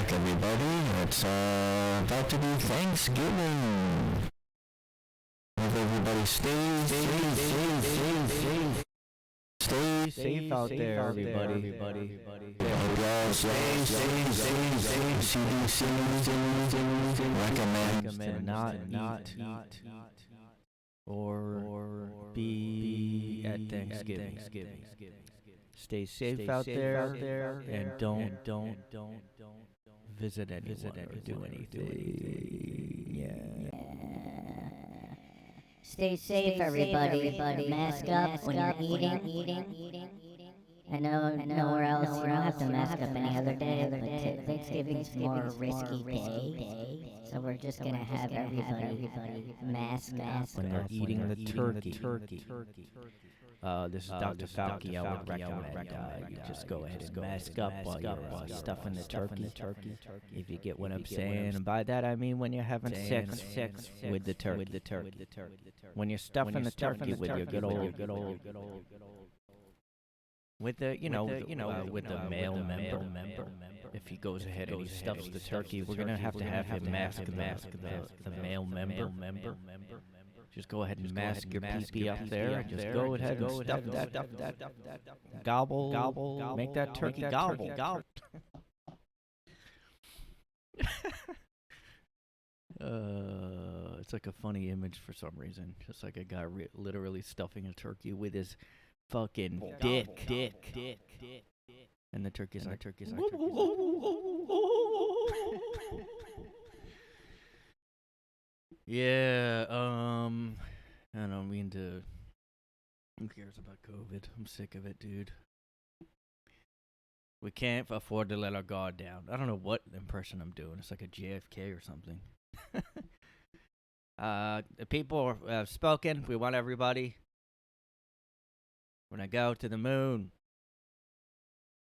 back, everybody. It's about to be Thanksgiving. Hope everybody stays safe out there, everybody. Hope y'all stay safe. CDC recommends to not eat or be at Thanksgiving. Stay safe out there, and don't visit anyone or do anything. Yeah. Stay safe, everybody. Mask up when you're eating. I know nowhere else you don't have to mask up any other day, but Thanksgiving's more risky day. So we're just gonna have everybody mask up When they're eating the turkey. This is Dr. Fauci. I would recommend you just go ahead and mask up while you're stuffing the turkey. If you get what I'm saying. And by that I mean when you're having sex with the turkey. When you're stuffing the turkey with your good old with the with the male member. If he goes ahead and he stuffs the turkey, we're gonna have him mask the male member. Just go ahead and mask your pee up there. Just go ahead and stuff that. Gobble. Make that turkey gobble. It's like a funny image for some reason. Just like a guy literally stuffing a turkey with his fucking dick. And the turkey's like. Yeah, I don't mean to. Who cares about COVID? I'm sick of it, dude. We can't afford to let our guard down. I don't know what impression I'm doing. It's like a JFK or something. The people have spoken. We want everybody. We're gonna go to the moon.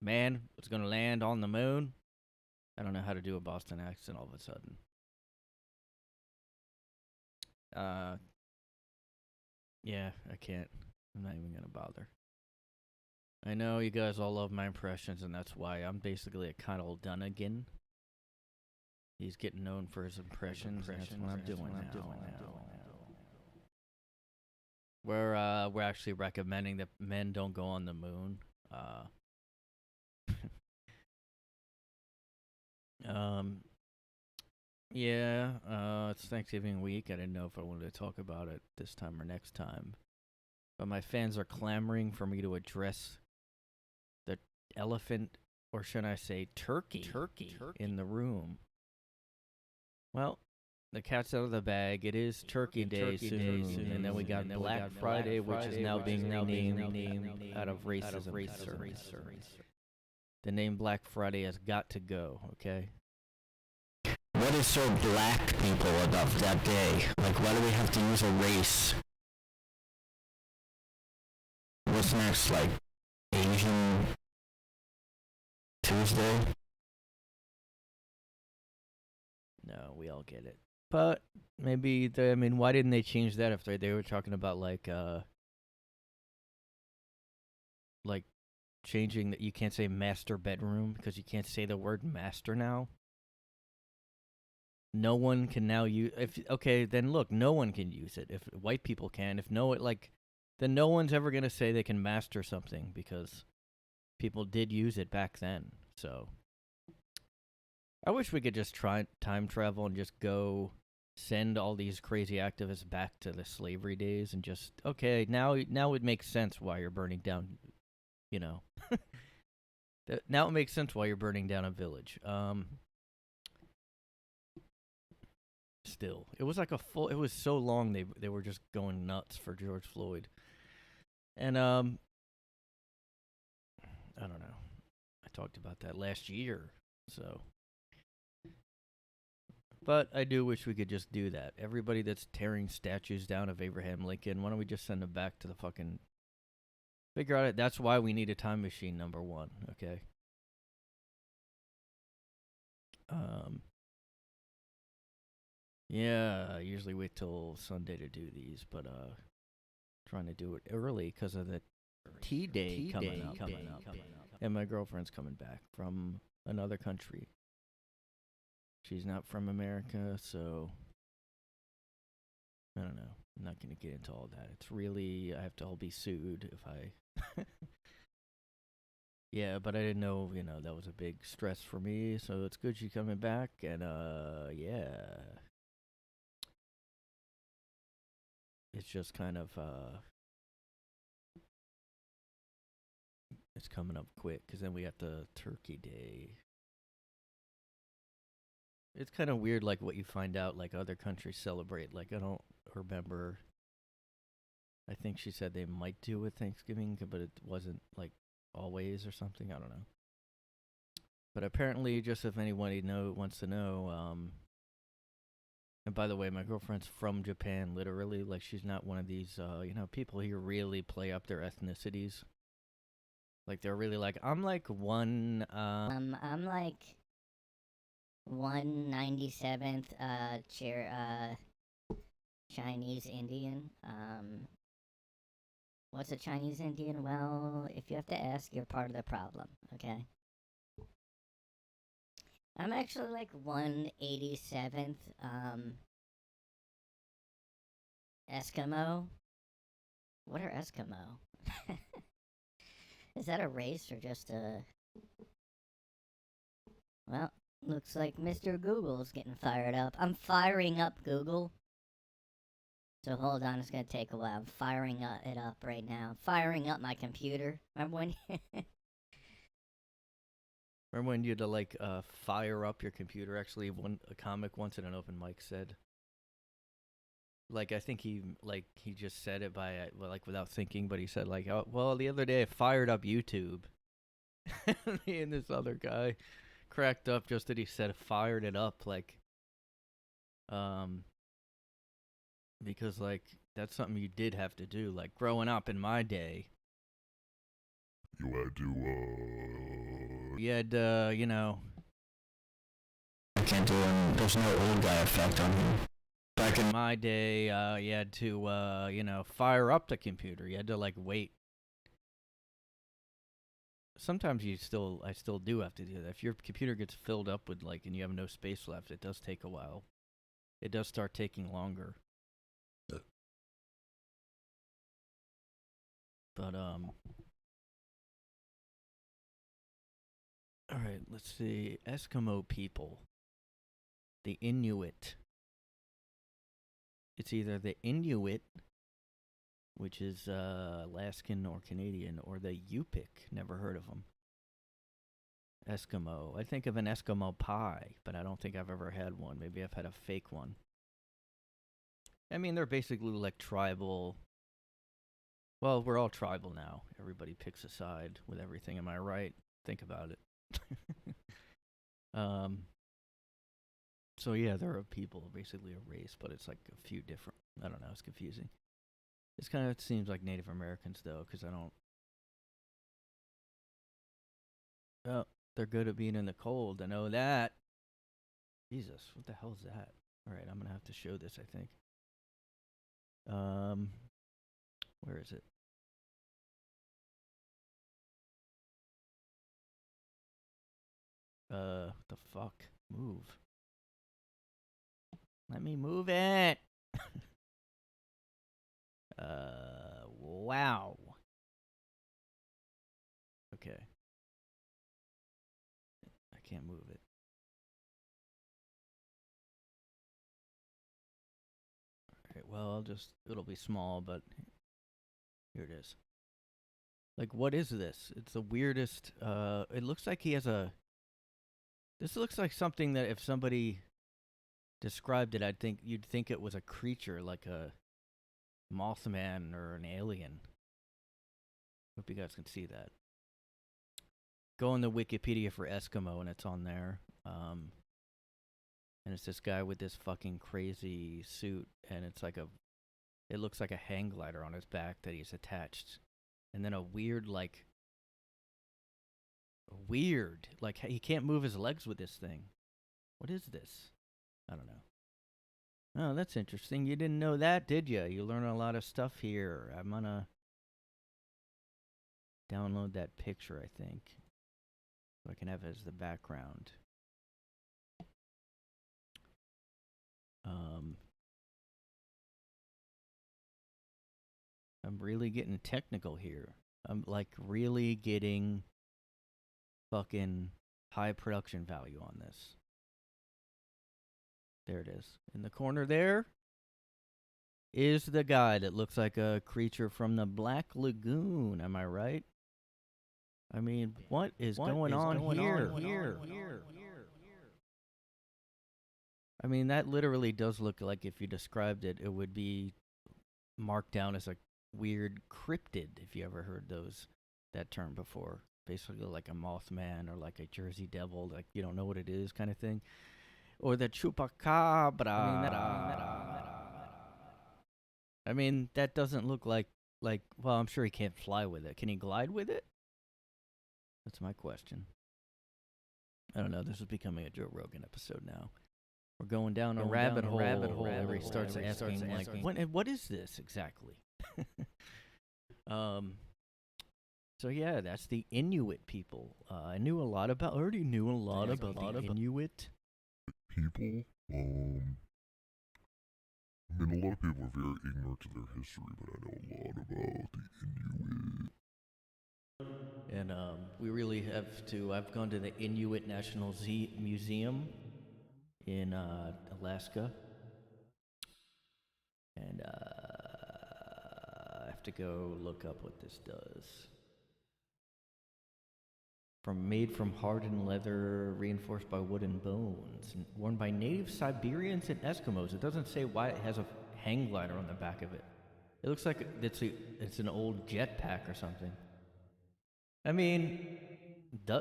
Man, it's gonna land on the moon. I don't know how to do a Boston accent all of a sudden. Yeah, I can't. I'm not even gonna bother. I know you guys all love my impressions, and that's why I'm basically a Kyle Dunnigan. He's getting known for his impressions, and that's what I'm doing now. We're actually recommending that men don't go on the moon. Yeah, it's Thanksgiving week. I didn't know if I wanted to talk about it this time or next time. But my fans are clamoring for me to address the elephant, or should I say turkey in the room. Well, the cat's out of the bag. It is Turkey Day soon, and then we got Black Friday, which is now being renamed out of racism concerns. The name Black Friday has got to go, okay? What is so black people about that day? Like, why do we have to use a race? What's next, like, Asian Tuesday? No, we all get it. But maybe, why didn't they change that if they were talking about, like changing that you can't say master bedroom because you can't say the word master now? No one can now use then look, no one can use it. If white people can, then no one's ever gonna say they can master something because people did use it back then. So I wish we could just try time travel and just go send all these crazy activists back to the slavery days and just now it makes sense why you're burning down, now it makes sense why you're burning down a village. Still, it was like it was so long they were just going nuts for George Floyd. And I don't know. I talked about that last year, so. But I do wish we could just do that. Everybody that's tearing statues down of Abraham Lincoln, why don't we just send them back to the fucking... Figure out it. That's why we need a time machine, number one, okay? Yeah, I usually wait till Sunday to do these, but trying to do it early because of the T-Day coming up. And my girlfriend's coming back from another country. She's not from America, so I don't know. I'm not going to get into all that. It's really, I have to all be sued if I. Yeah, but I didn't know, that was a big stress for me. So it's good she's coming back. And, yeah. It's just kind of, it's coming up quick because then we got the Turkey Day. It's kind of weird, like, what you find out, like, other countries celebrate. Like, I don't remember. I think she said they might do with Thanksgiving, but it wasn't, like, always or something. I don't know. But apparently, just if anyone wants to know, and by the way, my girlfriend's from Japan, literally. Like, she's not one of these, people here really play up their ethnicities. Like, they're really like, I'm like I'm like 197th Chinese Indian. What's a Chinese Indian? Well, if you have to ask, you're part of the problem, okay? I'm actually like 187th Eskimo. What are Eskimo? Is that a race or just a... Well, looks like Mr. Google's getting fired up. I'm firing up Google. So hold on, it's gonna take a while. I'm firing it up right now. Firing up my computer. Remember when... Remember when you had to, like, fire up your computer? Actually, a comic once at an open mic said, like, I think he just said it by, without thinking, but he said, like, oh, well, the other day I fired up YouTube. Me and this other guy cracked up just that he said fired it up, like, because, like, that's something you did have to do. Like, growing up in my day, you had to, I can't do it. There's no old guy effect on him. Back in my day, you had to, fire up the computer. You had to, like, wait. Sometimes I still do have to do that. If your computer gets filled up with, like, and you have no space left, it does take a while. It does start taking longer. But, alright, let's see. Eskimo people. The Inuit. It's either the Inuit, which is Alaskan or Canadian, or the Yupik. Never heard of them. Eskimo. I think of an Eskimo pie, but I don't think I've ever had one. Maybe I've had a fake one. I mean, they're basically like tribal. Well, we're all tribal now. Everybody picks a side with everything. Am I right? Think about it. So yeah, they're a people, basically a race, but it's like a few different. I don't know. It's confusing. This kind of seems like Native Americans though, because I don't. Oh, they're good at being in the cold. I know that. Jesus, what the hell is that? All right, I'm gonna have to show this, I think. Where is it? What the fuck? Move. Let me move it. Wow. Okay. I can't move it. Alright, well, it'll be small, but here it is. Like, what is this? It's the weirdest, it looks like he has this looks like something that if somebody described it, you'd think it was a creature, like a Mothman or an alien. Hope you guys can see that. Go on the Wikipedia for Eskimo, and it's on there. And it's this guy with this fucking crazy suit, and it looks like a hang glider on his back that he's attached. And then a weird, like, he can't move his legs with this thing. What is this? I don't know. Oh, that's interesting. You didn't know that, did you? You learn a lot of stuff here. I'm gonna download that picture, I think, so I can have it as the background. Um, I'm really getting technical here. I'm like really getting fucking high production value on this. There it is. In the corner there is the guy that looks like a creature from the Black Lagoon. Am I right? I mean, what is going on here? I mean, that literally does look like if you described it, it would be marked down as a weird cryptid, if you ever heard that term before. Basically like a Mothman or like a Jersey Devil, like you don't know what it is kind of thing. Or the Chupacabra. I mean, that doesn't look like, well, I'm sure he can't fly with it. Can he glide with it? That's my question. I don't know. This is becoming a Joe Rogan episode now. We're going down a rabbit hole where he starts asking, like, what is this exactly? So yeah, that's the Inuit people. I already knew a lot about the Inuit. People, I mean, a lot of people are very ignorant to their history, but I know a lot about the Inuit. And we really have to. I've gone to the Inuit National Museum in Alaska, and I have to go look up what this does. Made from hardened leather, reinforced by wooden bones, and worn by native Siberians and Eskimos. It doesn't say why it has a hang glider on the back of it. It looks like it's an old jetpack or something. I mean,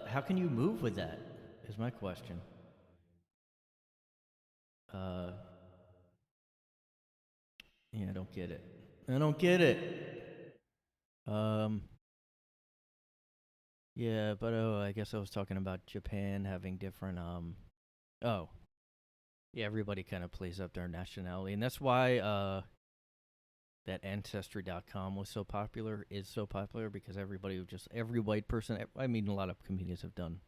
how can you move with that? Is my question. Yeah, I don't get it. Yeah, but I guess I was talking about Japan having different oh. Yeah, everybody kind of plays up their nationality, and that's why that ancestry.com is so popular because every white person, I mean, a lot of comedians have done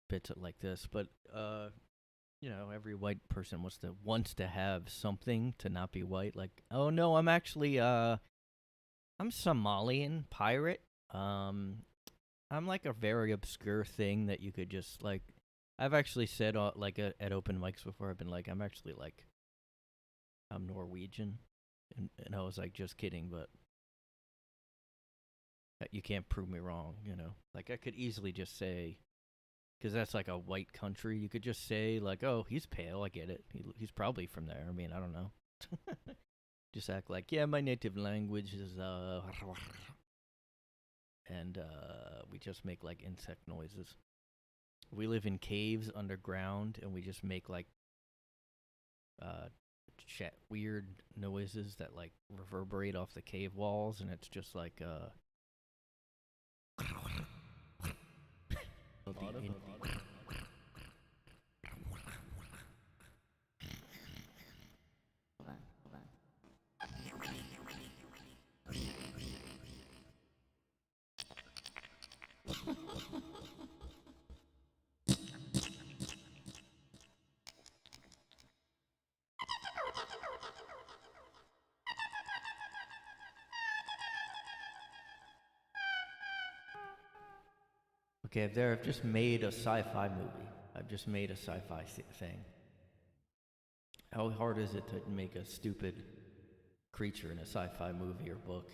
bits like this, but every white person wants to have something to not be white, like, oh no, I'm actually I'm Somalian pirate. I'm like a very obscure thing that you could just like. I've actually said at open mics before. I've been like, I'm actually like, I'm Norwegian, and I was like, just kidding, but you can't prove me wrong, Like I could easily just say, because that's like a white country. You could just say like, oh, he's pale. I get it. He's probably from there. I mean, I don't know. Just act like, yeah, my native language is and we just make like insect noises. We live in caves underground, and we just make like weird noises that like reverberate off the cave walls, and it's just like Okay, I've just made a sci-fi movie. I've just made a sci-fi thing. How hard is it to make a stupid creature in a sci-fi movie or book?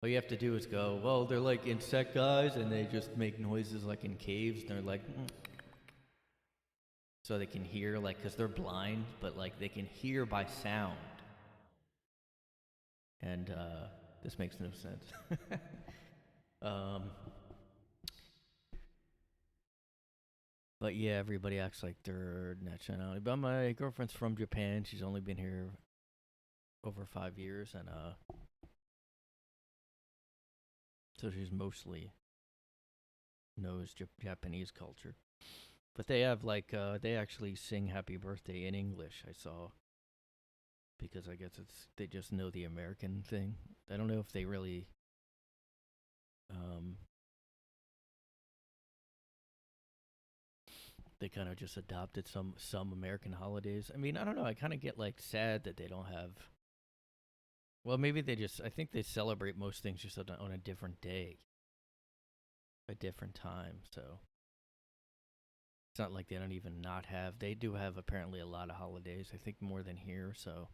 All you have to do is go, well, they're like insect guys, and they just make noises like in caves, and they're like, so they can hear, like, because they're blind, but like they can hear by sound. And this makes no sense. But yeah, everybody acts like they're nationality. But my girlfriend's from Japan. She's only been here over 5 years, and so she's mostly knows Japanese culture. But they have like they actually sing "Happy Birthday" in English. I saw, because I guess they just know the American thing. I don't know if they really they kind of just adopted some American holidays. I mean, I don't know. I kind of get like sad that they don't have. Well, maybe they just. I think they celebrate most things just on a different day, a different time. So it's not like they don't even not have. They do have apparently a lot of holidays. I think more than here. So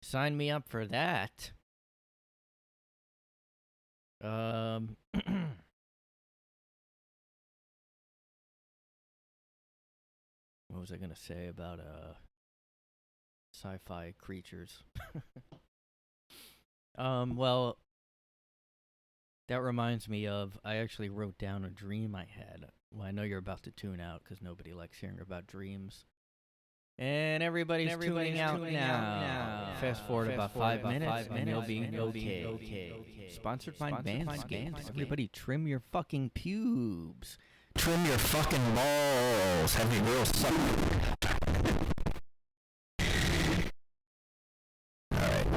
sign me up for that. What was I gonna say about sci-fi creatures? Well, that reminds me of, I actually wrote down a dream I had. Well, I know you're about to tune out because nobody likes hearing about dreams. And everybody's tuning out now. Fast forward about 5 minutes and you'll be okay. Sponsored by Manscaped. Everybody trim your fucking pubes. Trim your fucking balls. Have me real suck. Alright.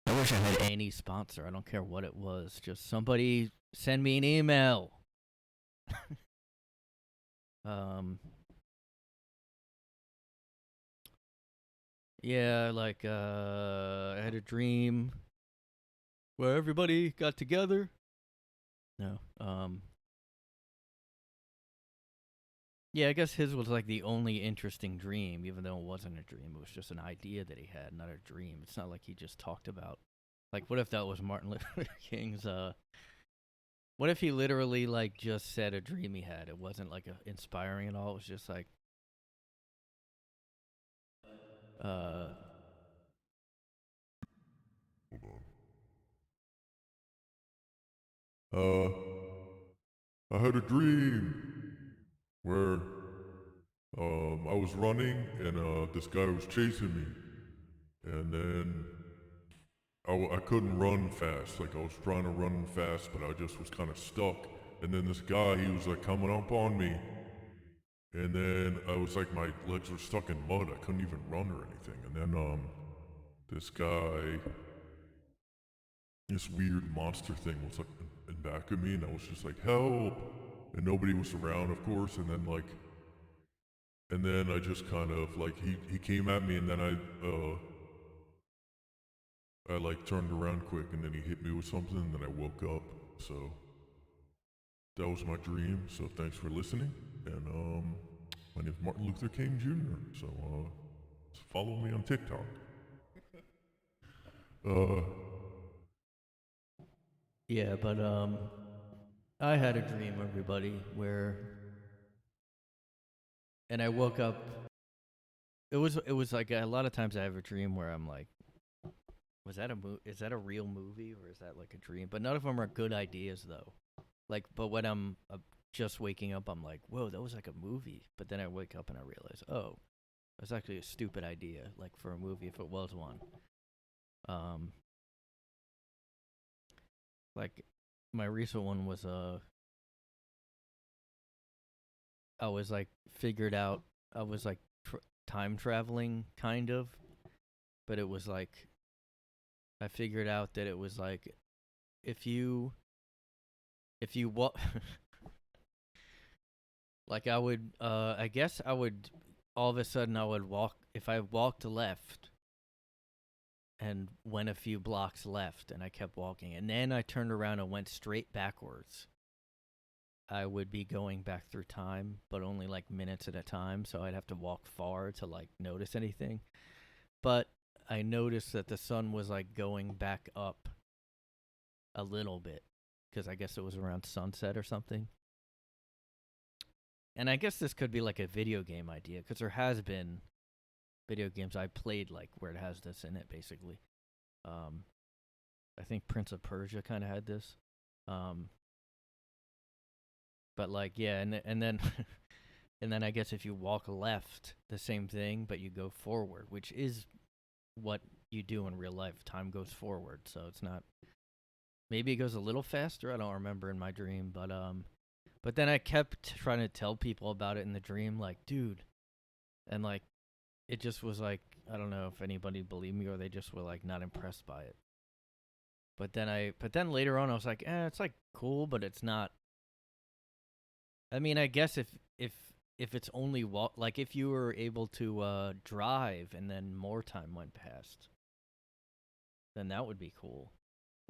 I wish I had any sponsor. I don't care what it was. Just somebody send me an email. Yeah, like, I had a dream where everybody got together. No, yeah, I guess his was like the only interesting dream, even though it wasn't a dream. It was just an idea that he had, not a dream. It's not like he just talked about, like, what if that was Martin Luther King's, what if he literally, like, just said a dream he had? It wasn't, like, inspiring at all. It was just, like, Hold on. I had a dream where I was running and this guy was chasing me, and then I couldn't run fast. Like, I was trying to run fast, but I just was kind of stuck. And then this guy, he was like coming up on me, and then I was like, my legs were stuck in mud. I couldn't even run or anything. And then this guy, this weird monster thing was like in back of me, and I was just like, help! And nobody was around, of course. And then I just kind of like he came at me, and then I like turned around quick, and then he hit me with something, and then I woke up. So that was my dream. So thanks for listening. And my name's Martin Luther King Jr. So follow me on TikTok. yeah, but, I had a dream, everybody, where, and I woke up. It was like a lot of times I have a dream where I'm like, was that is that a real movie or is that like a dream? But none of them are good ideas though. Like, but when I'm just waking up, I'm like, whoa, that was like a movie. But then I wake up and I realize, oh, that's actually a stupid idea, like for a movie if it was one. Like my recent one was I was like figured out. I was like time traveling kind of, but it was like I figured out that it was like if you walk like I would I guess I would all of a sudden I would walk if I walked left and went a few blocks left and I kept walking and then I turned around and went straight backwards. I would be going back through time, but only like minutes at a time, so I'd have to walk far to like notice anything. But I noticed that the sun was like going back up a little bit because I guess it was around sunset or something. And I guess this could be like a video game idea because there has been video games I played like where it has this in it basically. I think Prince of Persia kind of had this. But like yeah, and then and then I guess if you walk left, the same thing, but you go forward, which is what you do in real life. Time goes forward, so it's not. Maybe it goes a little faster. I don't remember in my dream, but then I kept trying to tell people about it in the dream, like, dude, and like, it just was like I don't know if anybody believed me or they just were like not impressed by it. But then later on I was like, it's like cool, but it's not. I mean, I guess if it's only like if you were able to drive and then more time went past, then that would be cool.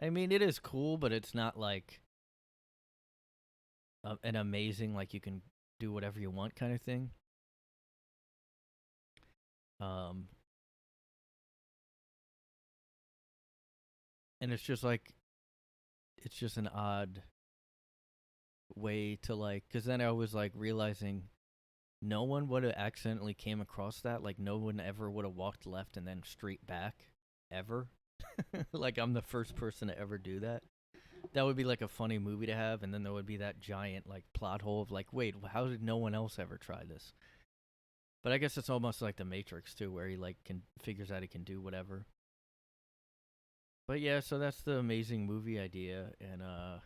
I mean, it is cool, but it's not like an amazing, like you can do whatever you want kind of thing. And it's just like, it's just an odd way to like, because then I was like realizing no one would have accidentally came across that. Like no one ever would have walked left and then straight back ever. Like I'm the first person to ever do that. That would be like a funny movie to have, and then there would be that giant like plot hole of like, wait, how did no one else ever try this? But I guess it's almost like the Matrix too, where he like figures out he can do whatever. But yeah, so that's the amazing movie idea, and I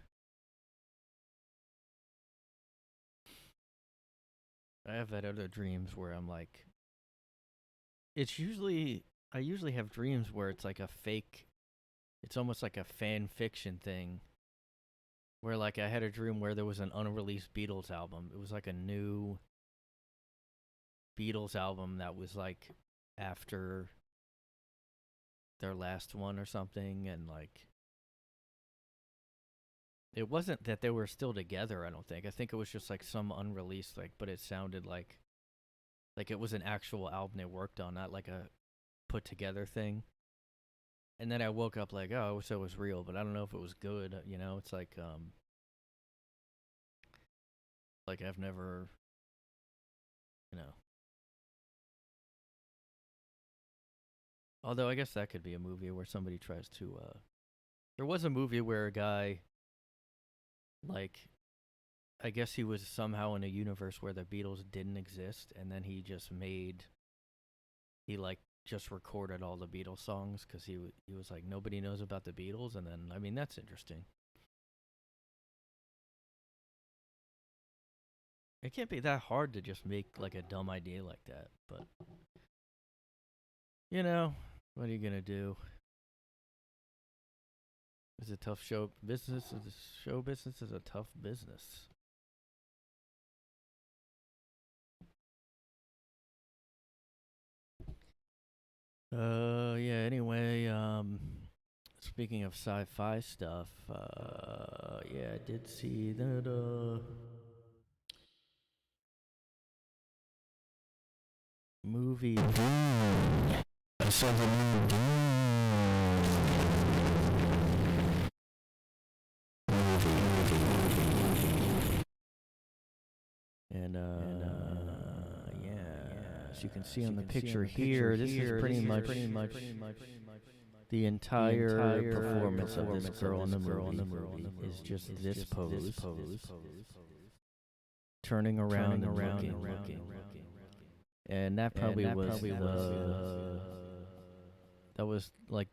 have had other dreams where I'm like, I usually have dreams where it's like a fake, it's almost like a fan fiction thing. Where like I had a dream where there was an unreleased Beatles album. It was like a new Beatles album that was like after their last one or something, and like it wasn't that they were still together, I don't think. I think it was just like some unreleased, like, but it sounded like it was an actual album they worked on, not like a put together thing. And then I woke up like, oh, I wish that was real, but I don't know if it was good. You know, it's like I've never, you know. Although I guess that could be a movie where somebody tries to. There was a movie where a guy, like, I guess he was somehow in a universe where the Beatles didn't exist, and then he like just recorded all the Beatles songs because he was like, nobody knows about the Beatles, and then I mean that's interesting. It can't be that hard to just make like a dumb idea like that, but you know, what are you gonna do? It's a tough show business. Show business is a tough business. Yeah, anyway, speaking of sci-fi stuff, yeah, I did see that, movie. Dune. I saw the new Dune movie. And, yeah, as you can see on the picture here, this is pretty much the entire performance of this girl in the movie is just this pose, turning around and looking. And that probably was that was like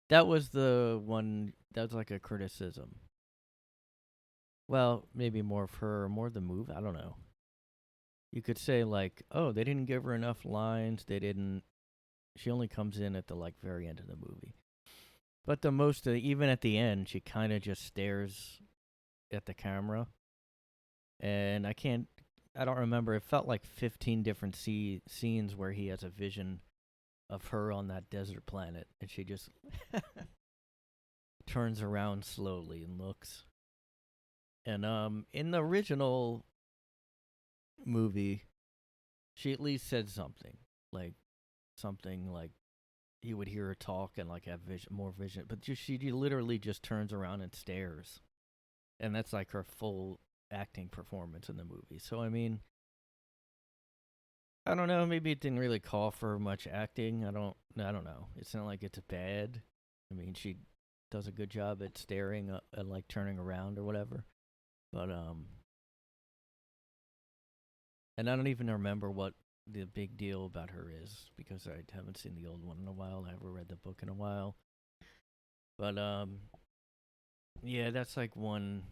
that was the one that was like a criticism. Well, maybe more of her, more the move. I don't know. You could say like, oh, they didn't give her enough lines. They didn't. She only comes in at the like very end of the movie. But the most, even at the end, she kind of just stares at the camera. And I don't remember. It felt like 15 different scenes where he has a vision of her on that desert planet, and she just turns around slowly and looks. And in the original movie, she at least said something like he would hear her talk and like have more vision, but she literally just turns around and stares, and that's like her full acting performance in the movie. So I mean, I don't know, maybe it didn't really call for much acting. I don't know. It's not like it's bad. I mean, she does a good job at staring and like turning around or whatever. But and I don't even remember what the big deal about her is because I haven't seen the old one in a while. I haven't read the book in a while. But yeah, that's like one.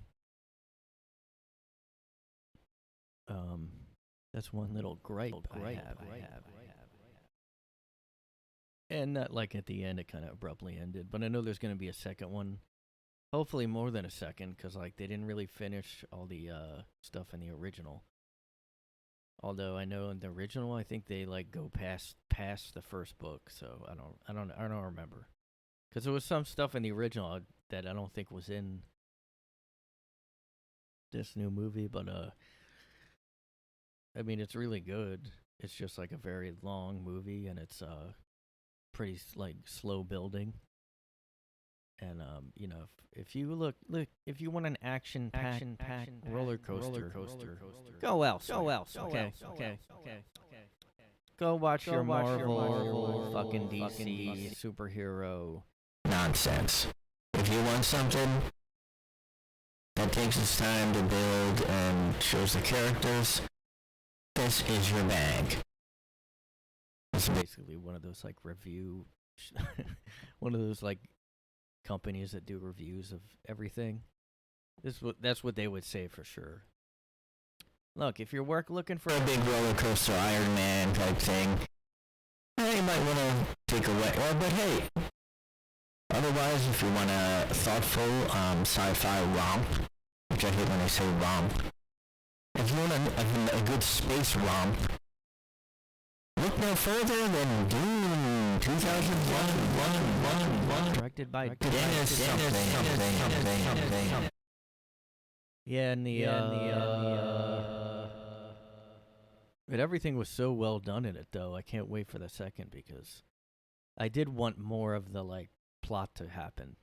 That's one little gripe I have. And that, like at the end, it kind of abruptly ended. But I know there's going to be a second one. Hopefully more than a second, because like they didn't really finish all the stuff in the original. Although I know in the original, I think they like go past the first book, so I don't remember, because there was some stuff in the original that I don't think was in this new movie, but I mean it's really good. It's just like a very long movie, and it's pretty like slow building. And you know, if you look, if you want an action roller coaster, go elsewhere. Okay. Go watch your Marvel, fucking DC superhero Nonsense. If you want something that takes its time to build and shows the characters, this is your bag. It's basically one of those like review, one of those like companies that do reviews of everything. That's what they would say for sure. Look, if you're looking for a big roller coaster Iron Man type thing, you might want to take a wet. But hey, otherwise, if you want a thoughtful sci-fi romp, which I hate when I say romp, if you want a good space romp, look no further than Dune 2001. Directed by Dennis something. Yeah, and but everything was so well done in it, though. I can't wait for the second, because I did want more of the like plot to happen.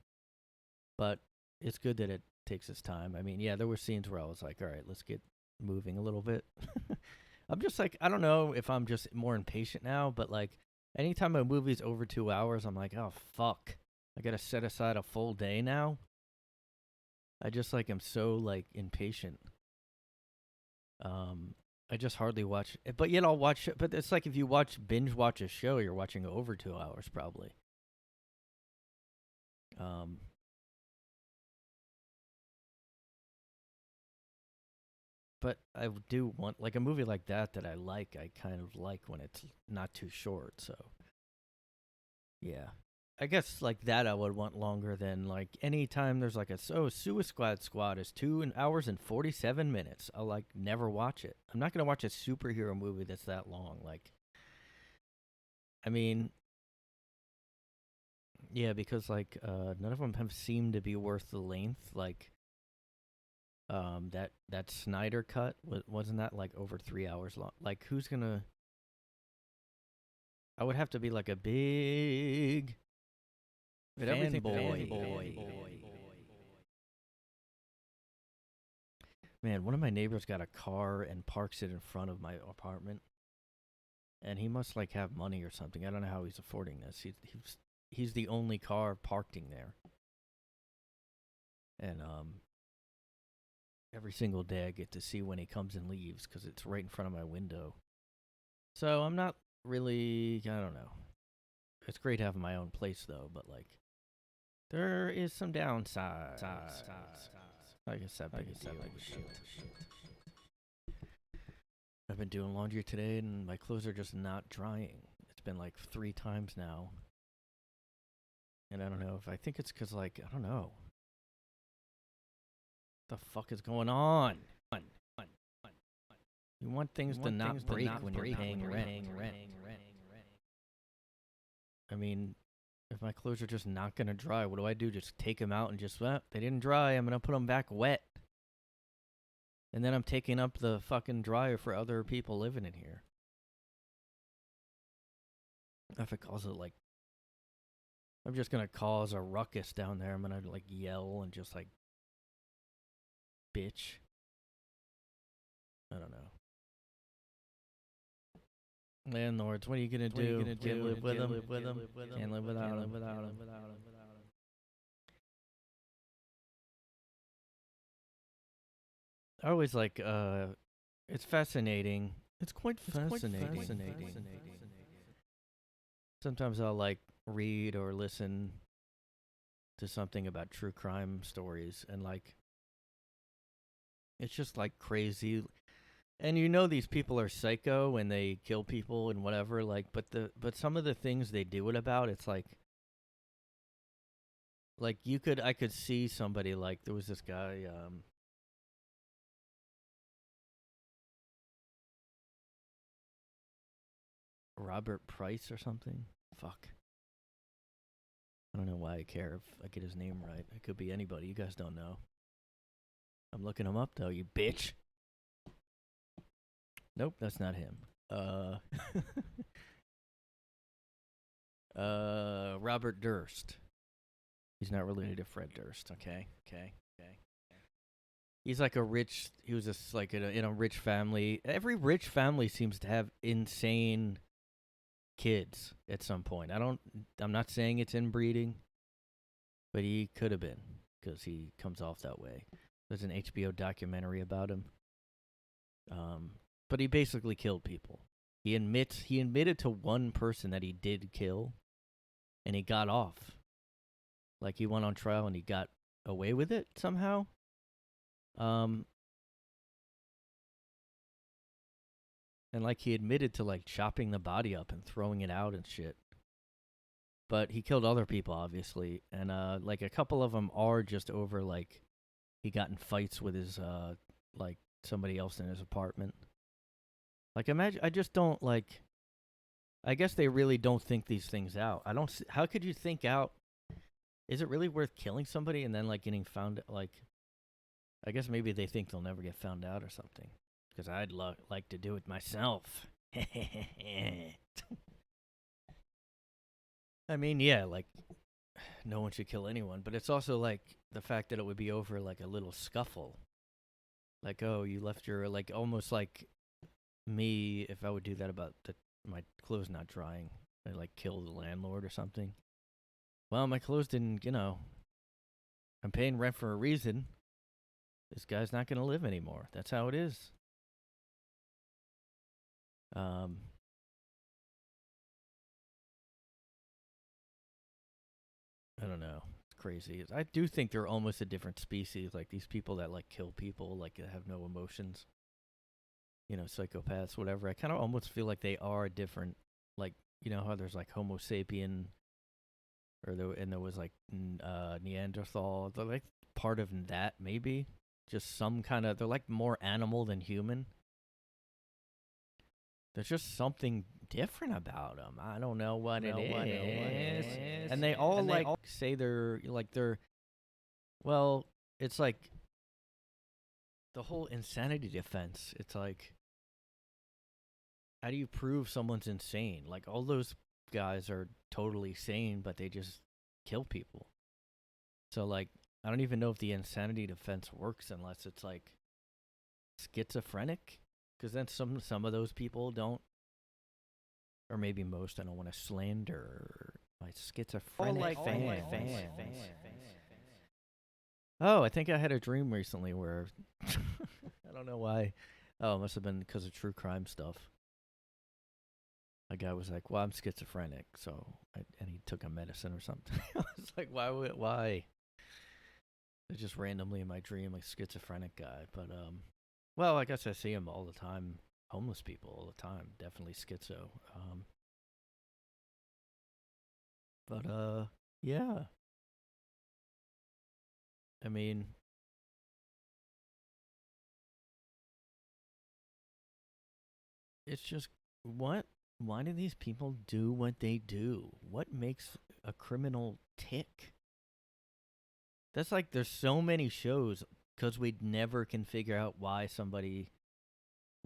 But it's good that it takes its time. I mean, yeah, there were scenes where I was like, all right, let's get moving a little bit. I'm just like, I don't know if I'm just more impatient now, but like anytime a movie's over 2 hours, I'm like, oh fuck, I gotta set aside a full day now. I just like am so like impatient. I just hardly watch it, but yet I'll watch it. But it's like if you binge watch a show, you're watching over 2 hours probably. But I do want like a movie like that I like. I kind of like when it's not too short. So yeah, I guess like that I would want longer than like anytime there's like Suicide Squad is 2 hours and 47 minutes. I'll like never watch it. I'm not gonna watch a superhero movie that's that long. Like, I mean, yeah, because like none of them have seemed to be worth the length. Like, that Snyder cut wasn't that like over 3 hours long? Like, who's gonna? I would have to be like a big fanboy. Man, one of my neighbors got a car and parks it in front of my apartment, and he must like have money or something. I don't know how he's affording this. He's the only car parking there, and every single day I get to see when he comes and leaves because it's right in front of my window. So I'm not really, I don't know. It's great having my own place though, but like, there is some downside. I guess that big a deal. I've been doing laundry today and my clothes are just not drying. It's been like 3 times now. And I don't know I think it's because like, I don't know. What the fuck is going on? You want things to not break when you're paying rent. I mean, if my clothes are just not going to dry, what do I do? Just take them out and just, well, they didn't dry. I'm going to put them back wet. And then I'm taking up the fucking dryer for other people living in here. If it causes like, I'm just going to cause a ruckus down there. I'm going to like yell and just like, bitch. I don't know. Landlords, what are you gonna do? Can't live with them. Can't live without them. I always like. It's fascinating. It's quite fascinating. Sometimes I'll like read or listen to something about true crime stories, and like, it's just like crazy. And you know these people are psycho and they kill people and whatever, like, but some of the things they do it about, it's like Like I could see somebody like there was this guy. Robert Price or something. Fuck. I don't know why I care if I get his name right. It could be anybody. You guys don't know. I'm looking him up though, you bitch. Nope, that's not him. Robert Durst. He's not related to Fred Durst. Okay. He's like he was just like in a rich family. Every rich family seems to have insane kids at some point. I'm not saying it's inbreeding, but he could have been because he comes off that way. There's an HBO documentary about him. But he basically killed people. He admitted to one person that he did kill, and he got off. Like he went on trial and he got away with it somehow. And like he admitted to like chopping the body up and throwing it out and shit. But he killed other people, obviously, and like a couple of them are just over like he got in fights with his like somebody else in his apartment. Like imagine, I just don't like. I guess they really don't think these things out. How could you think out? Is it really worth killing somebody and then like getting found? Like, I guess maybe they think they'll never get found out or something. Because I'd like to do it myself. I mean, yeah, like no one should kill anyone, but it's also like the fact that it would be over like a little scuffle. Like, oh, you left your like almost like me if I would do that about my clothes not drying. I like kill the landlord or something. Well, my clothes didn't, I'm paying rent for a reason. This guy's not going to live anymore. That's how it is. I don't know. It's crazy. I do think they're almost a different species. Like these people that like kill people, like have no emotions. Psychopaths, whatever. I kind of almost feel like they are different. Like, how there's like Homo sapien, there was like Neanderthal. They're like part of that, maybe. Just some kind of. They're like more animal than human. There's just something different about them. I don't know what it is. And they all say they're. Well, it's like the whole insanity defense. It's like, how do you prove someone's insane? Like all those guys are totally sane, but they just kill people. So like, I don't even know if the insanity defense works unless it's like schizophrenic. Because then some of those people don't, or maybe most. I don't want to slander my schizophrenic fans. Oh, I think I had a dream recently where I don't know why. Oh, it must have been because of true crime stuff. A guy was like, "Well, I'm schizophrenic," and he took a medicine or something. I was like, "Why?" It's just randomly in my dream, like schizophrenic guy, but well, I guess I see him all the time. Homeless people all the time. Definitely schizo. But yeah. I mean, it's just what? Why do these people do what they do? What makes a criminal tick? That's like there's so many shows because we never can figure out why somebody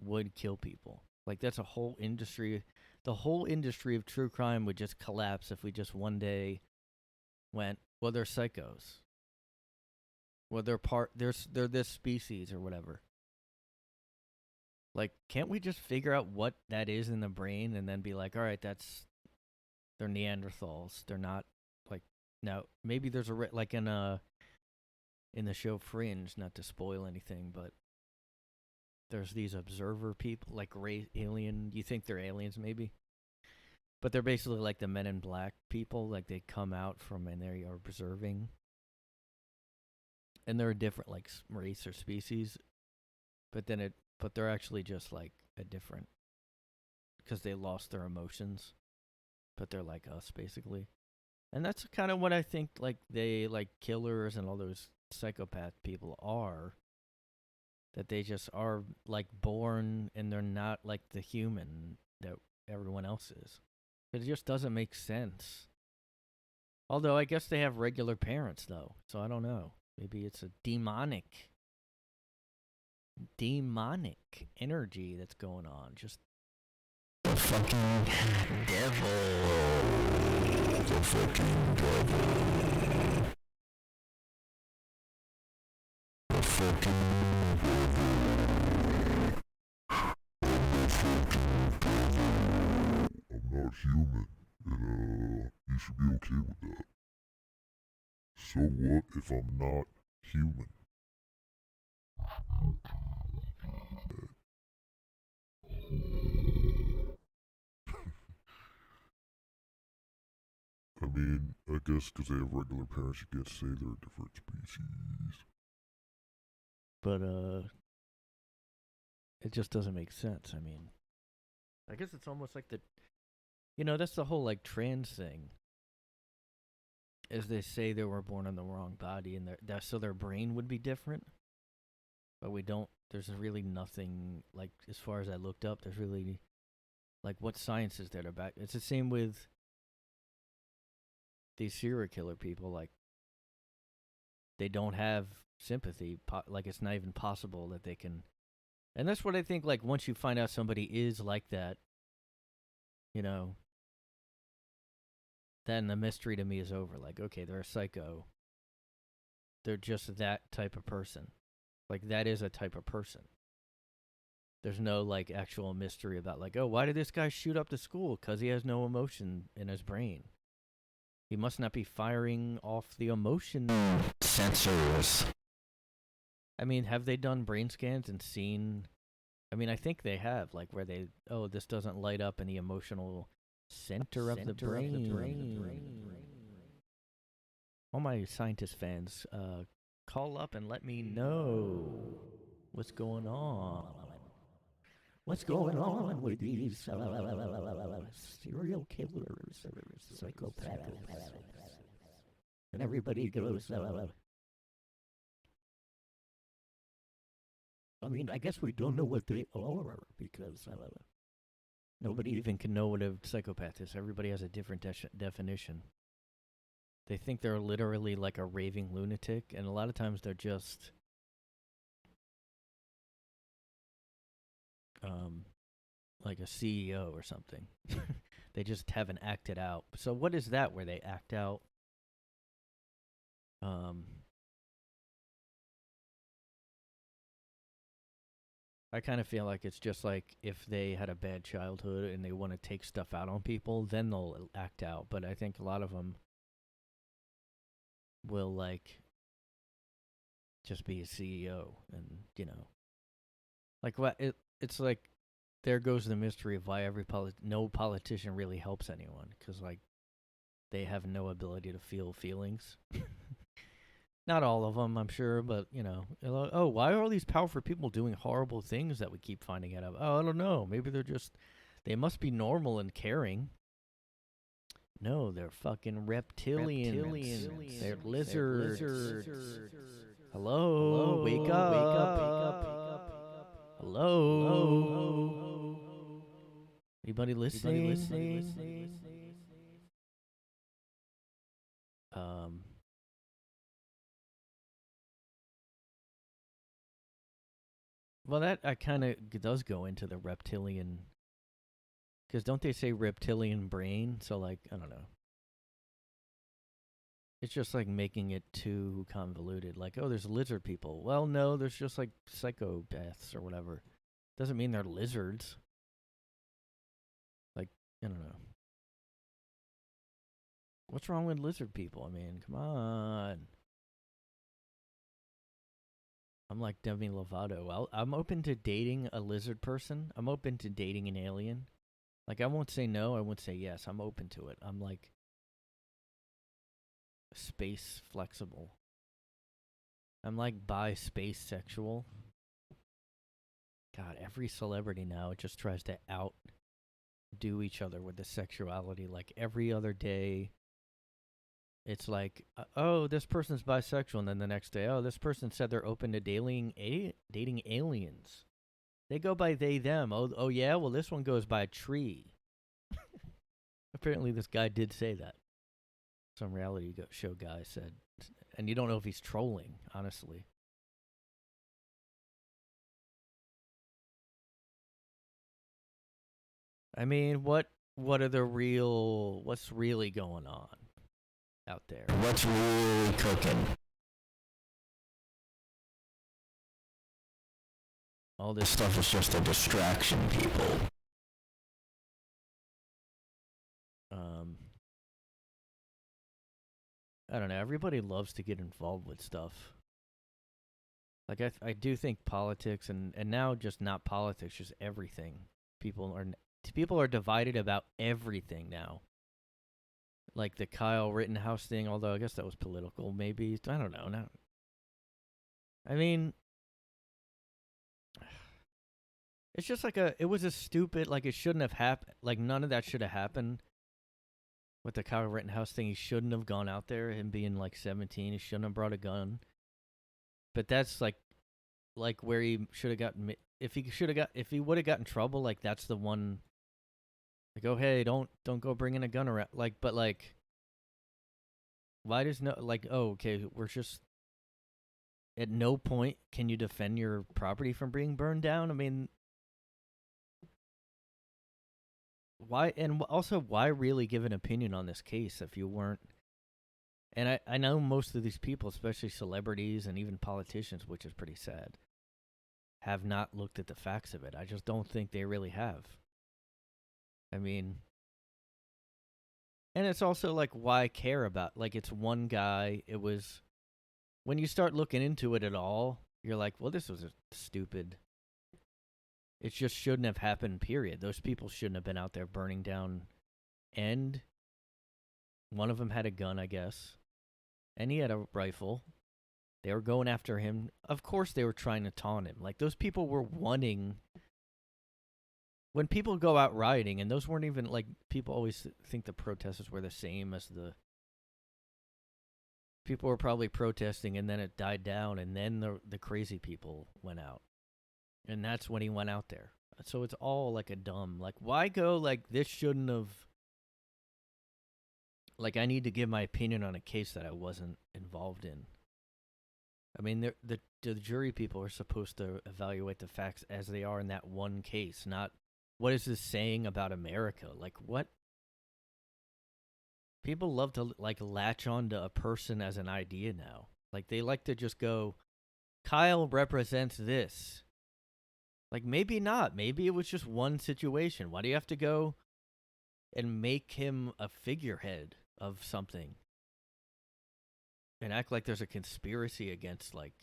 would kill people. Like that's a whole industry. The whole industry of true crime would just collapse if we just one day went, well, they're psychos. Well, they're this species or whatever. Like, can't we just figure out what that is in the brain and then be like, all right, they're Neanderthals. They're not like now. Maybe there's like in the show Fringe, not to spoil anything, but there's these observer people, like alien. You think they're aliens, maybe? But they're basically like the Men in Black people. Like they come out from and they are observing, and they're a different like race or species. But they're actually just like a different, because they lost their emotions. But they're like us, basically. And that's kind of what I think, like, they, like, killers and all those psychopath people are. That they just are, like, born and they're not like the human that everyone else is. It just doesn't make sense. Although I guess they have regular parents, though. So I don't know. Maybe it's a demonic energy that's going on. Just The fucking devil. The fucking devil. The fucking devil. I'm not human, and you should be okay with that. So what if I'm not human? I mean, I guess because they have regular parents, you can't say they're a different species. but it just doesn't make sense. I mean, I guess it's almost like that's the whole, like, trans thing. Is they say they were born in the wrong body, and so their brain would be different. But we don't. There's really nothing, like, as far as I looked up. There's really, like, what science is there to back? It's the same with these serial killer people. Like, they don't have sympathy. Like, it's not even possible that they can. And that's what I think. Like, once you find out somebody is like that, then the mystery to me is over. Like, okay, they're a psycho. They're just that type of person. Like, that is a type of person. There's no, like, actual mystery about, like, oh, why did this guy shoot up the school? Because he has no emotion in his brain. He must not be firing off the emotion Sensors. I mean, have they done brain scans and seen? I mean, I think they have, like, where this doesn't light up in the emotional center of the brain. All my scientist fans, call up and let me know what's going on. What's going on with these serial killers, psychopaths, and everybody goes. I mean, I guess we don't know what they are because nobody even can know what a psychopath is. Everybody has a different definition. They think they're literally like a raving lunatic, and a lot of times they're just like a CEO or something. They just haven't acted out. So what is that where they act out? I kind of feel like it's just like if they had a bad childhood and they want to take stuff out on people, then they'll act out. But I think a lot of them will, like, just be a CEO and, like, what it's like there goes the mystery of why no politician really helps anyone, because, like, they have no ability to feel feelings. Not all of them, I'm sure, but, oh, why are all these powerful people doing horrible things that we keep finding out of? Oh, I don't know. Maybe they must be normal and caring. No, they're fucking reptilians. They're lizards. Hello, wake up. Hello. Anybody listening? Well, that kind of does go into the reptilian, because don't they say reptilian brain? So, like, I don't know. It's just like making it too convoluted. Like, oh, there's lizard people. Well, no, there's just like psychopaths or whatever. Doesn't mean they're lizards. Like, I don't know. What's wrong with lizard people? I mean, come on. I'm like Demi Lovato. I'm open to dating a lizard person. I'm open to dating an alien. Like, I won't say no. I won't say yes. I'm open to it. I'm like space flexible. I'm like bi-space sexual. God, every celebrity now just tries to outdo each other with the sexuality. Like, every other day, it's like, oh, this person's bisexual, and then the next day, oh, this person said they're open to dating aliens. They go by they them. Oh yeah. Well, this one goes by a tree. Apparently, this guy did say that. Some reality show guy said, and you don't know if he's trolling, honestly. I mean, what's really going on out there? What's really cooking? All This this stuff is just a distraction, people. I don't know. Everybody loves to get involved with stuff. Like I do think politics and now just not politics, just everything. People are divided about everything now. Like the Kyle Rittenhouse thing, although I guess that was political. Maybe I don't know. Now, I mean, it's just like it was a stupid. Like it shouldn't have happened. Like none of that should have happened. With the Kyle Rittenhouse thing, he shouldn't have gone out there. Him being like 17, he shouldn't have brought a gun. But that's like where he should have gotten. If he would have got in trouble, like that's the one. Like, oh hey, don't go bringing a gun around. Like, but like, why does no like? Oh okay, we're just. At no point can you defend your property from being burned down. I mean, why? And also, why really give an opinion on this case if you weren't? And I know most of these people, especially celebrities and even politicians, which is pretty sad, have not looked at the facts of it. I just don't think they really have. I mean, and it's also like, why care about? Like, it's one guy. It was when you start looking into it at all, you're like, well, this was a stupid. It just shouldn't have happened, period. Those people shouldn't have been out there burning down. And one of them had a gun, I guess. And he had a rifle. They were going after him. Of course they were trying to taunt him. Like, those people were wanting. When people go out rioting, and those weren't even, like, people always think the protesters were the same as the. People were probably protesting, and then it died down, and then the crazy people went out. And that's when he went out there. So it's all like a dumb, like, why go, like, this shouldn't have, like, I need to give my opinion on a case that I wasn't involved in. I mean, the jury people are supposed to evaluate the facts as they are in that one case, not what is this saying about America? Like, what? People love to, like, latch onto a person as an idea now. Like, they like to just go, Kyle represents this. Like, maybe not. Maybe it was just one situation. Why do you have to go and make him a figurehead of something? And act like there's a conspiracy against, like,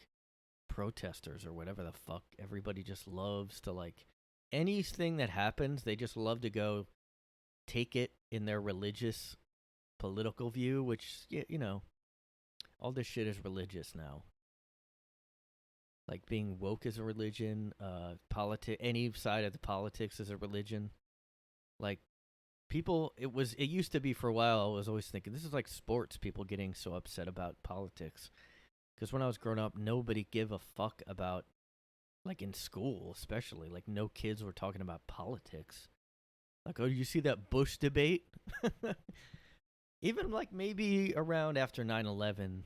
protesters or whatever the fuck. Everybody just loves to, like, anything that happens, they just love to go take it in their religious, political view, which, you know, all this shit is religious now. Like, being woke is a religion, any side of the politics is a religion. Like, people, it used to be for a while, I was always thinking, this is like sports, people getting so upset about politics. Because when I was growing up, nobody gave a fuck about, like, in school especially, like, no kids were talking about politics. Like, oh, you see that Bush debate? Even, like, maybe around after 9/11,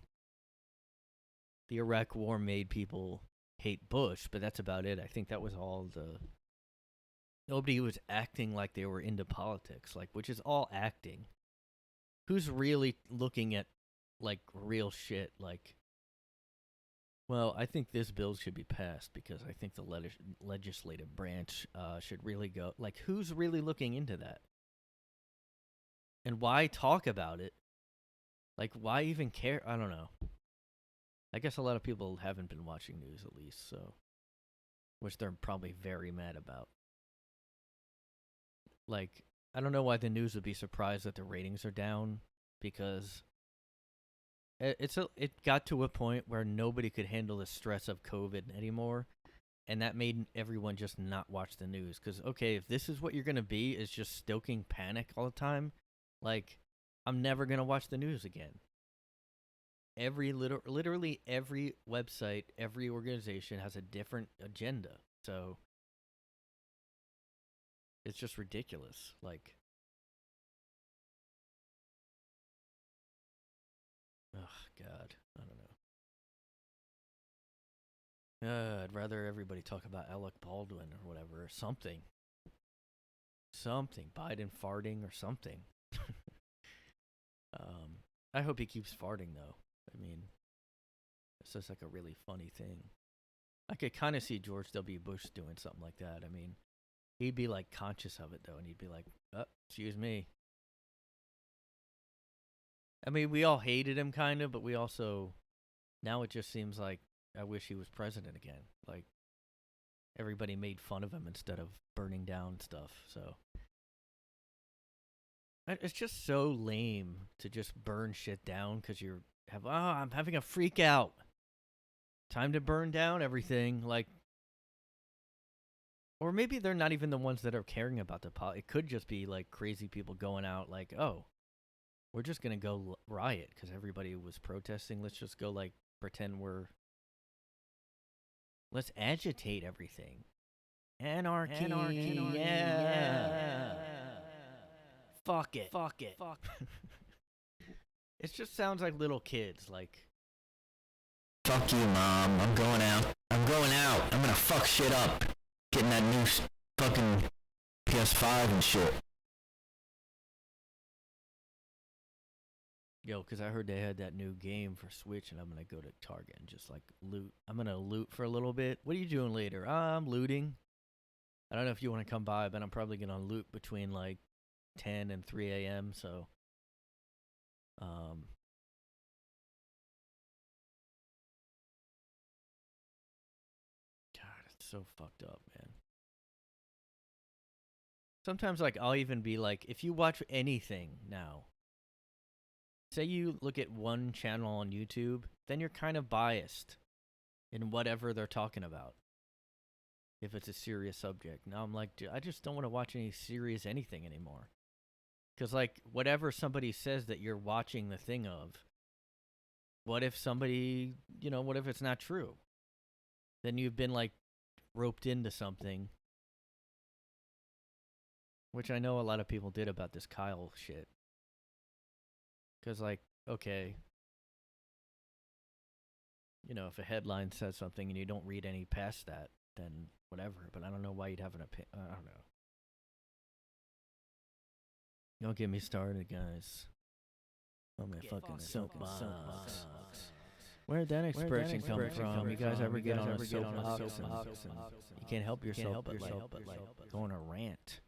the Iraq War made people hate Bush, but that's about it. I think that was all nobody was acting like they were into politics, like, which is all acting. Who's really looking at, like, real shit? Like, well, I think this bill should be passed because I think the legislative branch should really go. Like, who's really looking into that? And why talk about it? Like, why even care? I don't know. I guess a lot of people haven't been watching news, at least, so. Which they're probably very mad about. Like, I don't know why the news would be surprised that the ratings are down, because it got to a point where nobody could handle the stress of COVID anymore, and that made everyone just not watch the news. Because, okay, if this is what you're going to be, is just stoking panic all the time, like, I'm never going to watch the news again. literally every website, every organization has a different agenda. So it's just ridiculous. Like, oh God, I don't know. I'd rather everybody talk about Alec Baldwin or whatever, or something. Biden farting or something. I hope he keeps farting though. I mean, it's just like a really funny thing. I could kind of see George W. Bush doing something like that. I mean, he'd be like conscious of it though, and he'd be like, "Oh, excuse me." I mean, we all hated him kind of, but we also now it just seems like I wish he was president again. Like everybody made fun of him instead of burning down stuff. So it's just so lame to just burn shit down because I'm having a freak out. Time to burn down everything. Like, or maybe they're not even the ones that are caring about the it could just be like crazy people going out like, oh, we're just going to go riot because everybody was protesting. Let's just go like pretend let's agitate everything. Anarchy. Yeah. Fuck it. It just sounds like little kids, like. Fuck you, Mom. I'm going out. I'm gonna fuck shit up. Getting that new fucking PS5 and shit. Yo, because I heard they had that new game for Switch, and I'm gonna go to Target and just like loot. I'm gonna loot for a little bit. What are you doing later? I'm looting. I don't know if you want to come by, but I'm probably gonna loot between like 10 and 3 a.m. So, God, it's so fucked up, man. Sometimes, like, I'll even be like, if you watch anything now, say you look at one channel on YouTube, then you're kind of biased in whatever they're talking about. If it's a serious subject. Now I'm like, dude, I just don't want to watch any serious anything anymore. Because, like, whatever somebody says that you're watching the thing of, what if somebody, what if it's not true? Then you've been, like, roped into something. Which I know a lot of people did about this Kyle shit. Because, like, okay. If a headline says something and you don't read any past that, then whatever. But I don't know why you'd have an opinion. I don't know. Don't get me started, guys. Oh, my fucking soapbox. Where'd that expression come from? You guys ever get on a soapbox and you can't help yourself but like go on a rant?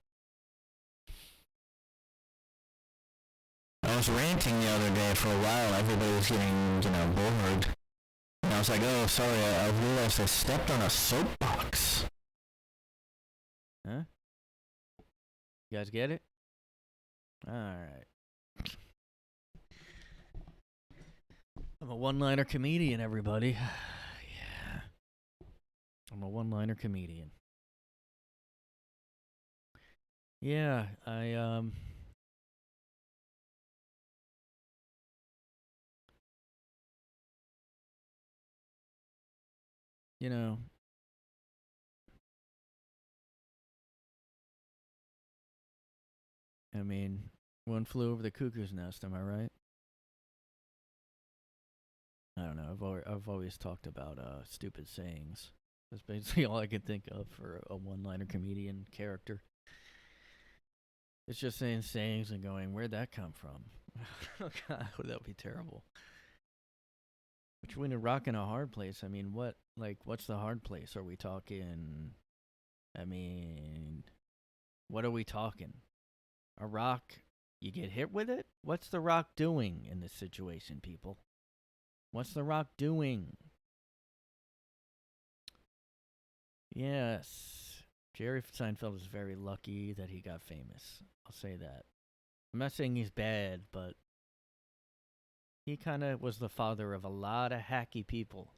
I was ranting the other day for a while. Everybody was getting, bored. And I was like, oh, sorry, I realized I stepped on a soapbox. Huh? You guys get it? Alright. I'm a one-liner comedian, everybody. Yeah. I'm a one-liner comedian. Yeah, I mean, one flew over the cuckoo's nest, am I right? I don't know. I've always talked about stupid sayings. That's basically all I could think of for a one-liner comedian character. It's just saying sayings and going, where'd that come from? Oh God, that would be terrible. Between a rock and a hard place, I mean, what's the hard place? Are we talking? I mean, what are we talking? A rock, you get hit with it? What's the rock doing in this situation, people? What's the rock doing? Yes. Jerry Seinfeld is very lucky that he got famous. I'll say that. I'm not saying he's bad, but he kind of was the father of a lot of hacky people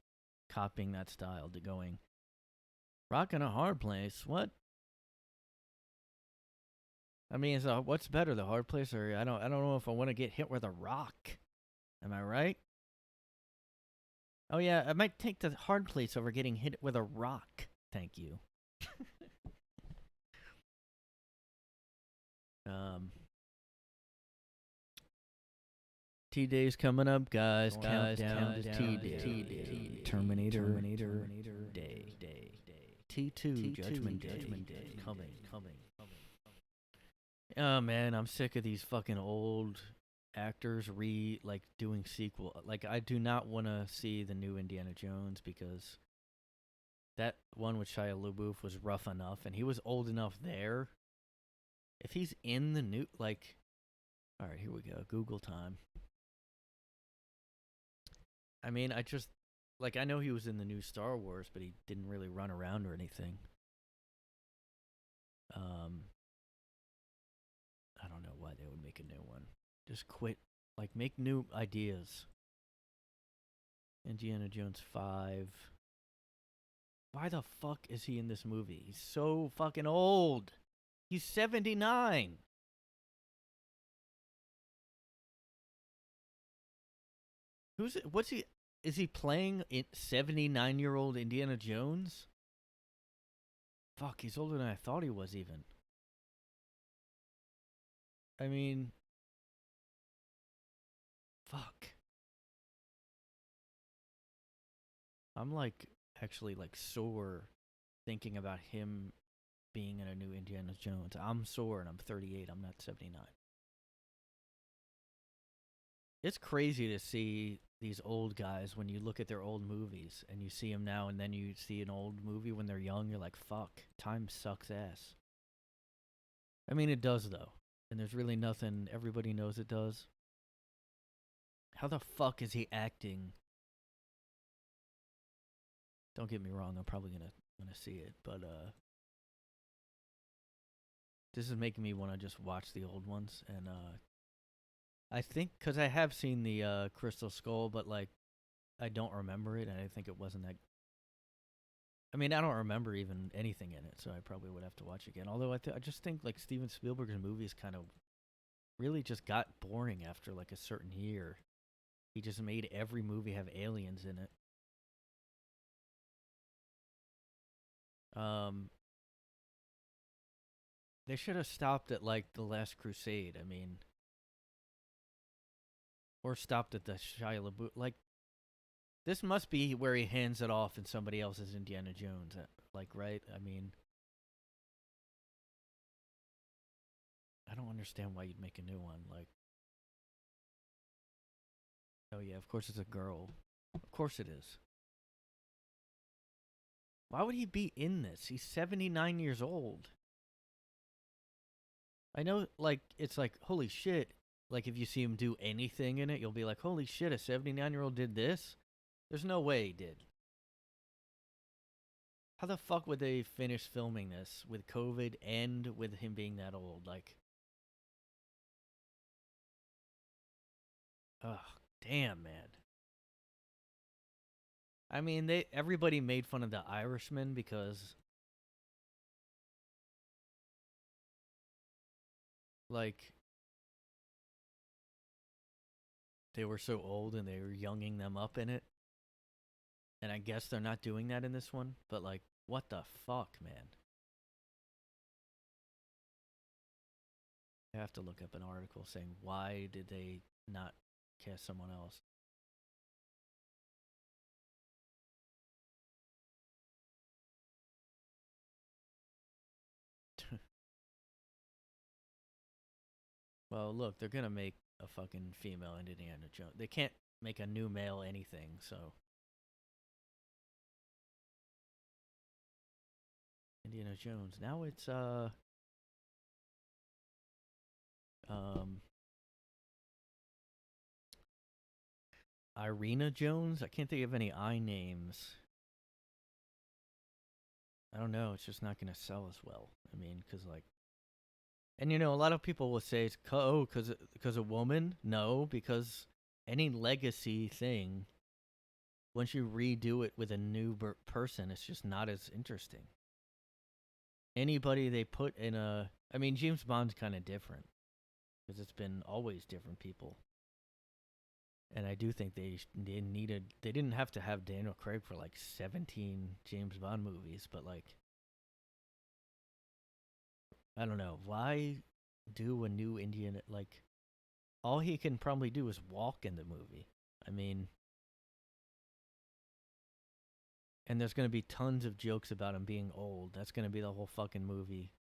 copying that style to going, rock in a hard place? What? I mean, so what's better, the hard place or I don't know if I want to get hit with a rock. Am I right? Oh yeah, I might take the hard place over getting hit with a rock. Thank you. T-Day's coming up, guys. Countdown to T-Day. Terminator Day. T2 Judgment Day. Coming. Oh man, I'm sick of these fucking old actors doing sequel. Like, I do not want to see the new Indiana Jones because that one with Shia LaBeouf was rough enough, and he was old enough there. If he's in the new, like, all right, here we go. Google time. I mean, I know he was in the new Star Wars, but he didn't really run around or anything. I don't know why they would make a new one. Just quit. Like, make new ideas. Indiana Jones 5. Why the fuck is he in this movie? He's so fucking old. He's 79. What's he? Is he playing 79-year-old Indiana Jones? Fuck, he's older than I thought he was even. I mean, fuck. I'm actually sore thinking about him being in a new Indiana Jones. I'm sore and I'm 38. I'm not 79. It's crazy to see these old guys when you look at their old movies and you see them now and then you see an old movie when they're young. You're like, fuck, time sucks ass. I mean, it does though. And there's really nothing, everybody knows it does. How the fuck is he acting? Don't get me wrong, I'm probably gonna see it, but this is making me want to just watch the old ones. And I think because I have seen the Crystal Skull, but I don't remember it, and I think it wasn't that. I mean, I don't remember even anything in it, so I probably would have to watch it again. Although I just think Steven Spielberg's movies kind of really just got boring after a certain year. He just made every movie have aliens in it. They should have stopped at The Last Crusade. I mean, or stopped at the Shia LaBeouf. This must be where he hands it off in somebody else's Indiana Jones. Right? I mean, I don't understand why you'd make a new one. Oh yeah, of course it's a girl. Of course it is. Why would he be in this? He's 79 years old. I know, it's holy shit. If you see him do anything in it, you'll be like, holy shit, a 79-year-old did this? There's no way he did. How the fuck would they finish filming this with COVID and with him being that old? Ugh, damn, man. I mean, everybody made fun of the Irishman because they were so old and they were younging them up in it. And I guess they're not doing that in this one, but what the fuck, man? I have to look up an article saying why did they not cast someone else. Well, look, they're gonna make a fucking female Indiana Jones. They can't make a new male anything, so. Indiana Jones. Now it's Irina Jones. I can't think of any I names. I don't know. It's just not gonna sell as well. I mean, because and a lot of people will say it's because a woman. No, because any legacy thing, once you redo it with a new person, it's just not as interesting. Anybody they put in I mean, James Bond's kind of different because it's been always different people. And I do think they didn't have to have Daniel Craig for like 17 James Bond movies, but like, I don't know, why do a new Indian, like, all he can probably do is walk in the movie. I mean, and there's going to be tons of jokes about him being old. That's going to be the whole fucking movie.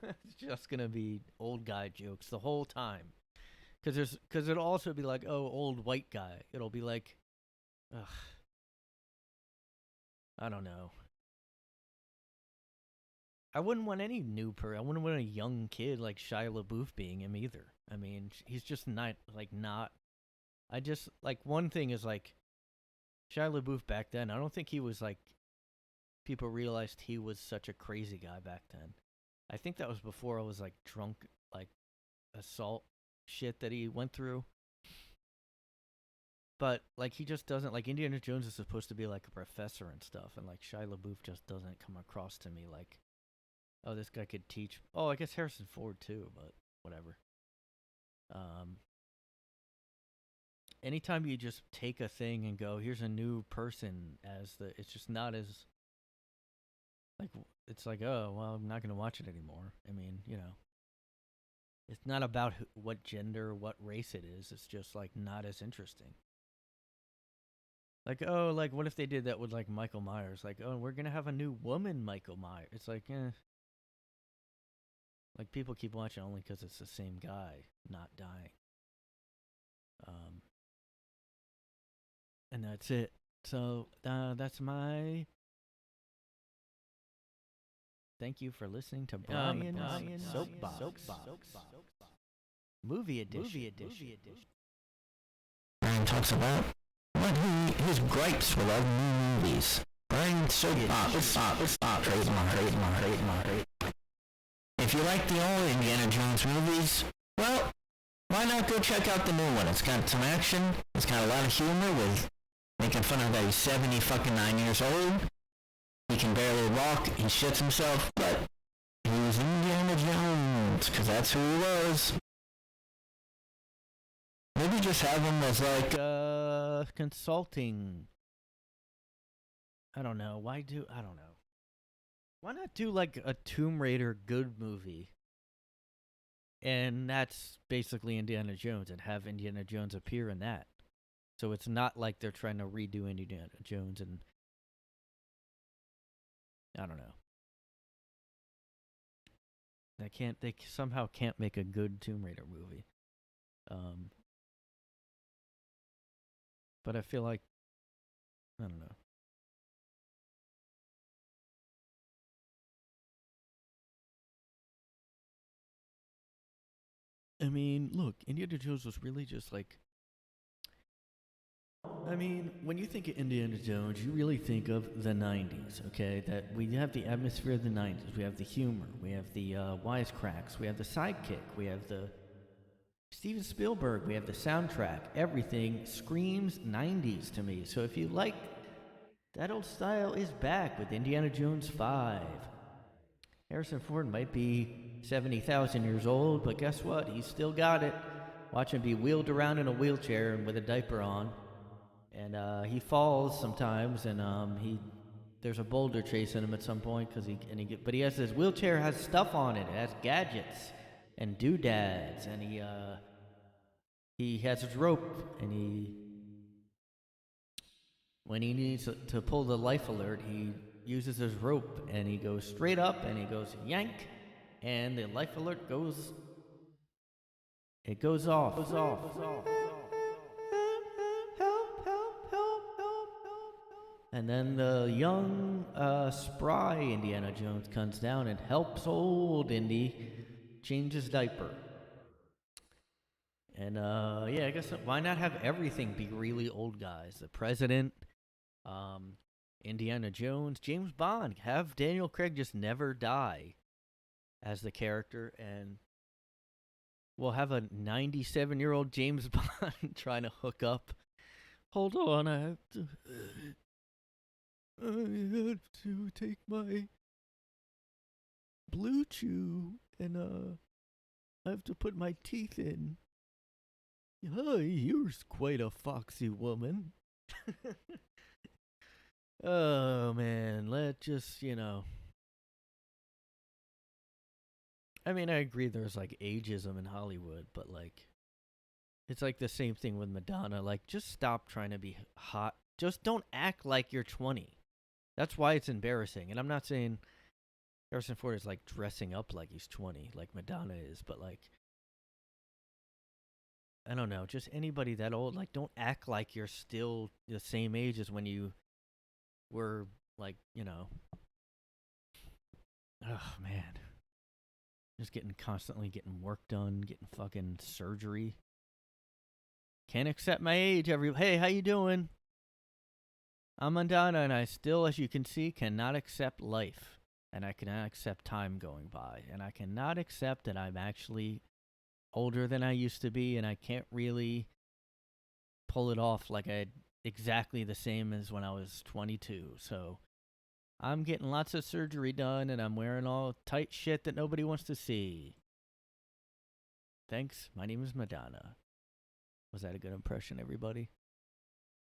It's just going to be old guy jokes the whole time. Because it'll also be like, oh, old white guy. It'll be like, ugh, I don't know. I wouldn't want any new I wouldn't want a young kid like Shia LaBeouf being him either. I mean, he's just not. I just, like, one thing is, like, Shia LaBeouf back then, I don't think he was, like, people realized he was such a crazy guy back then. I think that was before I was, like, drunk, like, assault shit that he went through. But, like, he just doesn't, like, Indiana Jones is supposed to be, like, a professor and stuff, and, like, Shia LaBeouf just doesn't come across to me like, oh, this guy could teach. Oh, I guess Harrison Ford, too, but whatever. Anytime you just take a thing and go, here's a new person it's just not as, like, it's like, oh, well, I'm not going to watch it anymore. I mean, you know, it's not about what gender, what race it is. It's just, like, not as interesting. Like, oh, like, what if they did that with, like, Michael Myers? Like, oh, we're going to have a new woman Michael Myers. It's like, Like, people keep watching only because it's the same guy not dying. And that's it. So, that's my... Thank you for listening to Brian's Soapbox. Movie edition. Brian talks about his gripes with all new movies. Brian's Soapbox. Trademark. If you like the old Indiana Jones movies, well, why not go check out the new one? It's got some action. It's got a lot of humor with making fun of that he's 79 years old. He can barely walk. He shits himself, but he's Indiana Jones, because that's who he was. Maybe just have him as like consulting. I don't know. I don't know. Why not do like a Tomb Raider good movie? And that's basically Indiana Jones, and have Indiana Jones appear in that. So it's not like they're trying to redo Indiana Jones, and I don't know. They somehow can't make a good Tomb Raider movie. But I feel like, I don't know. I mean, look, Indiana Jones was really just like... I mean, when you think of Indiana Jones, you really think of the 90s, okay? That we have the atmosphere of the 90s. We have the humor. We have the wisecracks. We have the sidekick. We have the Steven Spielberg. We have the soundtrack. Everything screams 90s to me. So if you like, that old style is back with Indiana Jones 5. Harrison Ford might be 70,000 years old, but guess what? He's still got it. Watch him be wheeled around in a wheelchair and with a diaper on. And he falls sometimes, and there's a boulder chasing him at some point but his wheelchair has stuff on it. It has gadgets and doodads, and he has his rope, and when he needs to pull the life alert, he uses his rope, and he goes straight up, and he goes yank, and the life alert goes off. And then the young, spry Indiana Jones comes down and helps old Indy change his diaper. And, yeah, I guess why not have everything be really old guys? The President, Indiana Jones, James Bond. Have Daniel Craig just never die as the character, and we'll have a 97-year-old James Bond trying to hook up. Hold on, I have to take my Blue Chew, and I have to put my teeth in. Hi, you're quite a foxy woman. Oh man, let just, I mean, I agree there's like ageism in Hollywood, but like it's like the same thing with Madonna. Like, just stop trying to be hot. Just don't act like you're 20. That's why it's embarrassing. And I'm not saying Harrison Ford is like dressing up like he's 20, like Madonna is, but like, I don't know, just anybody that old, like, don't act like you're still the same age as when you were, like, oh man, just constantly getting work done, getting fucking surgery. Can't accept my age. Hey, how you doing? I'm Madonna, and I still, as you can see, cannot accept life, and I cannot accept time going by, and I cannot accept that I'm actually older than I used to be, and I can't really pull it off like I exactly the same as when I was 22. So I'm getting lots of surgery done, and I'm wearing all tight shit that nobody wants to see. Thanks. My name is Madonna. Was that a good impression, everybody?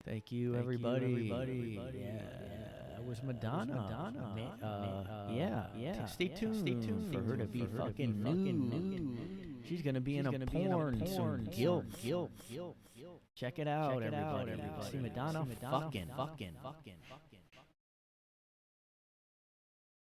Thank you, everybody. Yeah, that was Madonna. Stay tuned for her to be fucking nude. She's gonna be in a porn soon. Guilt. Check it out, everybody. See Madonna fucking.